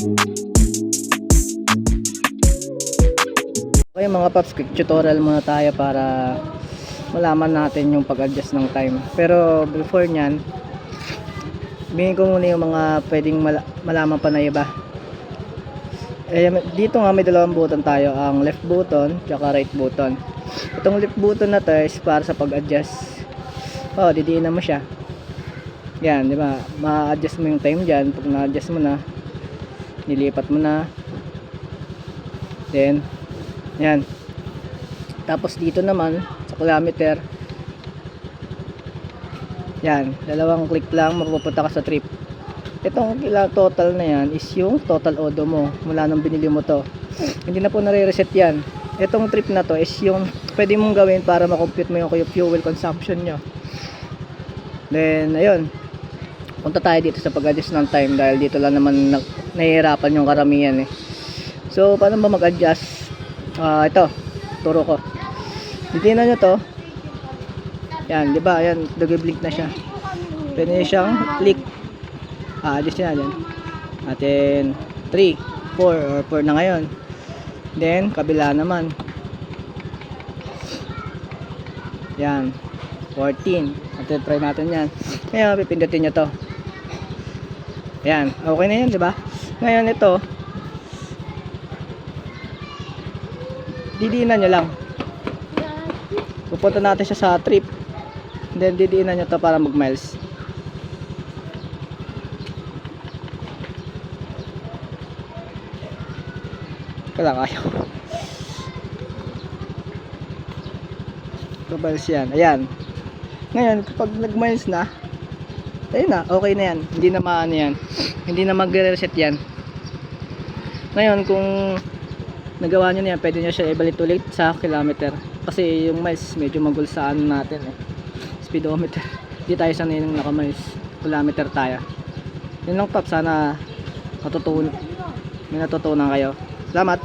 Okay mga paps, quick tutorial muna tayo para malaman natin yung pag-adjust ng time. Pero before nyan, bigyan ko muna yung mga pwedeng malaman pa na iba. Dito nga may dalawang button tayo, ang left button tsaka right button. Itong left button na to is para sa pag-adjust. Didiinan mo siya. Yan, di ba? Ma-adjust mo yung time dyan. Pag na-adjust mo na, nilipat mo na. Then, yan. Tapos dito naman sa kilometer, yan, dalawang click lang mapupunta ka sa trip. Itong total na yan is yung total odo mo mula nung binili mo to. Hindi na po nare-reset yan. Itong trip na to is yung pwede mong gawin para makompute mo yung fuel consumption nyo. Then ayun, punta tayo dito sa pag-adjust ng time dahil dito lang naman nahihirapan yung karamihan eh. So paano ba mag-adjust? Ito, turo ko. Titignan nyo to. Yan, di ba? Yan, nag-blink na siya. Pwede siyang click. Adjust nyo na dyan. Atin 3, 4 or 4 na ngayon. Then, kabila naman. Yan, 14. Atin, try natin yan. Ngayon, pipindutin nyo to. Yan, okay na yan, di ba? Ngayon, ito, didiinan nyo lang. Pupunta natin siya sa trip. Then didiinan nyo to para mag miles. Kala kayo. Miles yan. Ayan. Ngayon kapag nag miles na, ayun na, okay na yan. Hindi na maano yan. Hindi na mag-reset yan. Ngayon kung nagawa nyo na yan, pwede nyo siya ibalik ulit sa kilometer kasi yung miles medyo magulsaan natin eh, speedometer. Hindi tayo sanay ng naka miles, kilometer tayo. Yun lang pap, sana may natutunan kayo. Salamat.